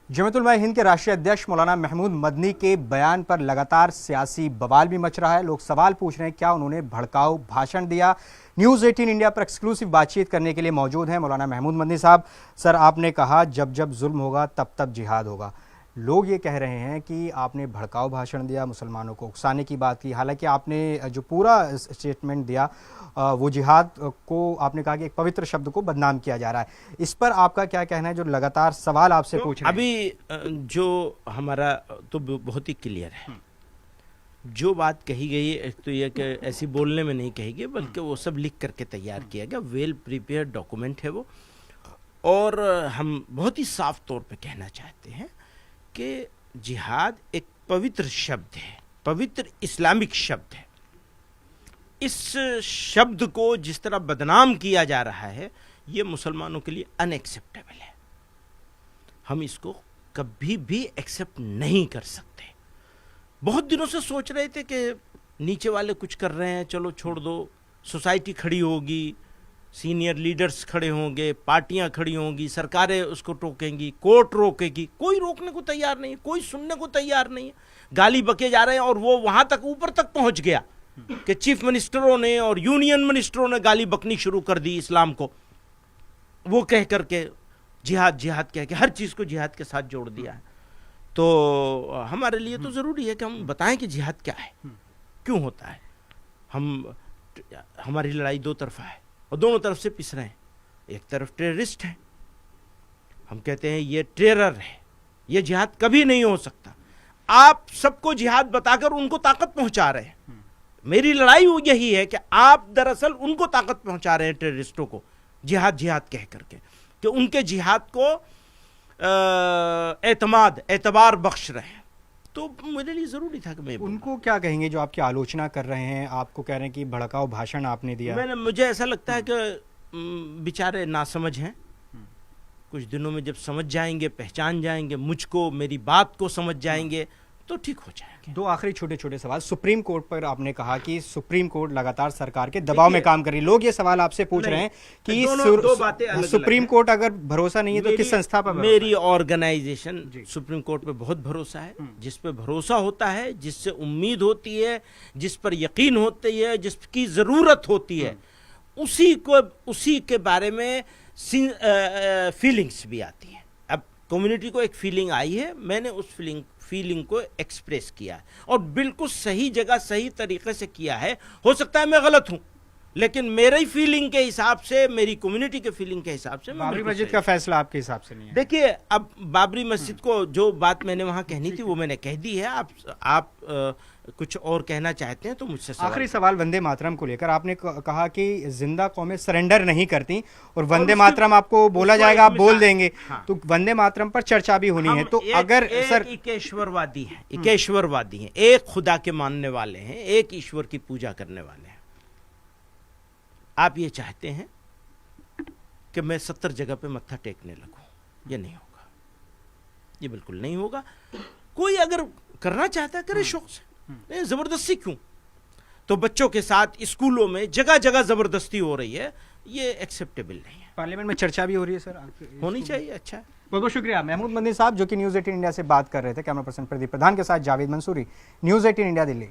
जमात-उल-उलमा हिंद के राष्ट्रीय अध्यक्ष मौलाना महमूद मदनी के बयान पर लगातार सियासी बवाल भी मच रहा है। लोग सवाल पूछ रहे हैं क्या उन्होंने भड़काऊ भाषण दिया। न्यूज़ 18 इंडिया पर एक्सक्लूसिव बातचीत करने के लिए मौजूद हैं मौलाना महमूद मदनी साहब। सर, आपने कहा जब जब जुल्म होगा तब तब जिहाद होगा। लोग ये कह रहे हैं कि आपने भड़काऊ भाषण दिया, मुसलमानों को उकसाने की बात की। हालांकि आपने जो पूरा स्टेटमेंट दिया वो जिहाद को आपने कहा कि एक पवित्र शब्द को बदनाम किया जा रहा है। इस पर आपका क्या कहना है जो लगातार सवाल आपसे पूछ रहे हैं? अभी जो हमारा तो बहुत ही क्लियर है, जो बात कही गई है तो ये कि ऐसी बोलने में नहीं कही गई, बल्कि वो सब लिख करके तैयार किया गया। वेल प्रिपेयर्ड डॉक्यूमेंट है वो। और हम बहुत ही साफ तौर पे कहना चाहते हैं कि जिहाद एक पवित्र शब्द है, पवित्र इस्लामिक शब्द है। इस शब्द को जिस तरह बदनाम किया जा रहा है ये मुसलमानों के लिए अनएक्सेप्टेबल है। हम इसको कभी भी एक्सेप्ट नहीं कर सकते। बहुत दिनों से सोच रहे थे कि नीचे वाले कुछ कर रहे हैं, चलो छोड़ दो, सोसाइटी खड़ी होगी, सीनियर लीडर्स खड़े होंगे, पार्टियां खड़ी होंगी, सरकारें उसको टोकेंगी, कोर्ट रोकेगी। कोई रोकने को तैयार नहीं है, कोई सुनने को तैयार नहीं है। गाली बके जा रहे हैं और वो वहां तक ऊपर तक पहुंच गया कि चीफ मिनिस्टरों ने और यूनियन मिनिस्टरों ने गाली बकनी शुरू कर दी इस्लाम को। वो कह करके जिहाद जिहाद कह के हर चीज को जिहाद के साथ जोड़ दिया है। तो हमारे लिए तो जरूरी है कि हम बताएं कि जिहाद क्या है, क्यों होता है। हमारी लड़ाई दो तरफा है और दोनों तरफ से पिस रहे हैं। एक तरफ टेररिस्ट है, हम कहते हैं ये टेरर है, ये जिहाद कभी नहीं हो सकता। आप सबको जिहाद बताकर उनको ताकत पहुंचा रहे हैं। मेरी लड़ाई यही है कि आप दरअसल उनको ताकत पहुंचा रहे हैं, टेररिस्टों को, जिहाद जिहाद कह करके, कि उनके जिहाद को एतबार बख्श रहे हैं। तो मेरे लिए जरूरी था कि मैं उनको क्या कहेंगे जो आपकी आलोचना कर रहे हैं, आपको कह रहे हैं कि भड़काऊ भाषण आपने दिया? मुझे ऐसा लगता है कि बेचारे नासमझ हैं। कुछ दिनों में जब समझ जाएंगे, पहचान जाएंगे मुझको, मेरी बात को समझ जाएंगे तो ठीक हो जाएंगे। दो आखिरी छोटे छोटे सवाल। सुप्रीम कोर्ट पर आपने कहा कि सुप्रीम कोर्ट लगातार सरकार के दबाव में काम कर रही है। लोग ये सवाल आपसे पूछ रहे हैं कि दो बातें अलग सुप्रीम कोर्ट अगर भरोसा नहीं है तो किस संस्था पर? मेरी ऑर्गेनाइजेशन सुप्रीम कोर्ट पे बहुत भरोसा है। जिस पे भरोसा होता है, जिससे उम्मीद होती है, जिस पर यकीन होती है, जिसकी जरूरत होती है, उसी के बारे में फीलिंग्स भी आती हैं। अब कम्युनिटी को एक फीलिंग आई है, मैंने उस फीलिंग को एक्सप्रेस किया है और बिल्कुल सही जगह सही तरीके से किया है। हो सकता है मैं गलत हूं, लेकिन मेरी फीलिंग के हिसाब से, मेरी कम्युनिटी के फीलिंग के हिसाब से बाबरी मस्जिद का फैसला आपके हिसाब से नहीं है? देखिए, अब बाबरी मस्जिद को जो बात मैंने वहां कहनी थी वो मैंने कह दी है। आप कुछ और कहना चाहते हैं तो मुझसे आखिरी सवाल वंदे मातरम को लेकर। आपने कहा कि जिंदा कौमें सरेंडर नहीं करती और वंदे मातरम आपको बोला जाएगा, आप बोल देंगे। हाँ। तो वंदे मातरम पर चर्चा भी होनी है। तो अगर सर इकेश्वरवादी हैं, इकेश्वरवादी हैं, एक खुदा के मानने वाले हैं, एक ईश्वर की पूजा करने वाले हैं। आप ये चाहते हैं कि मैं 70 जगह पे मत्था टेकने लगूं, ये नहीं होगा, ये बिल्कुल नहीं होगा। कोई अगर करना चाहता है करे शौक से, जबरदस्ती क्यों? तो बच्चों के साथ स्कूलों में जगह जगह जबरदस्ती हो रही है, ये एक्सेप्टेबल नहीं है। पार्लियामेंट में चर्चा भी हो रही है सर, होनी चाहिए। अच्छा, बहुत बहुत शुक्रिया महमूद मदनी साहब, जो कि न्यूज़ 18 इंडिया से बात कर रहे थे। कैमरा पर्सन प्रदीप प्रधान के साथ जावेद मंसूरी, न्यूज़ 18 इंडिया, दिल्ली।